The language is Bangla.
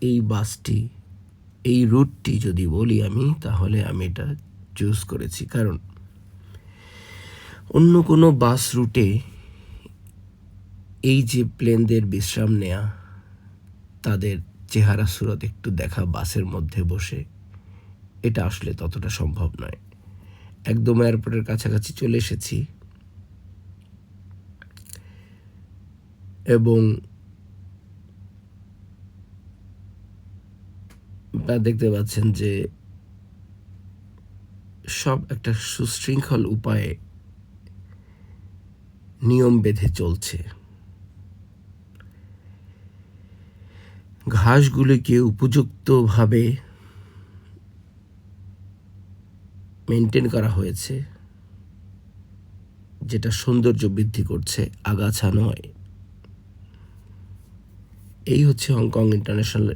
এই বাসটি, এই রুটটি যদি বলি আমি, তাহলে আমি এটা চুজ করেছি, কারণ অন্য কোনো বাস রুটে এই যে প্লেনদের বিশ্রাম নেয়া, তাদের চেহারা সুরত একটু দেখা বাসের মধ্যে বসে, এটা আসলে ততটা সম্ভব নয়। একদম এয়ারপোর্টের কাছাকাছি চলে এসেছি এবং দেখতে পাচ্ছেন যে সব একটা সুশৃঙ্খল উপায়ে নিয়ম বেঁধে চলছে। ঘাসগুলিকে উপযুক্তভাবে মেনটেন করা হয়েছে, যেটা সৌন্দর্য বৃদ্ধি করছে, আগাছা নয়। এই হচ্ছে হংকং ইন্টারন্যাশনাল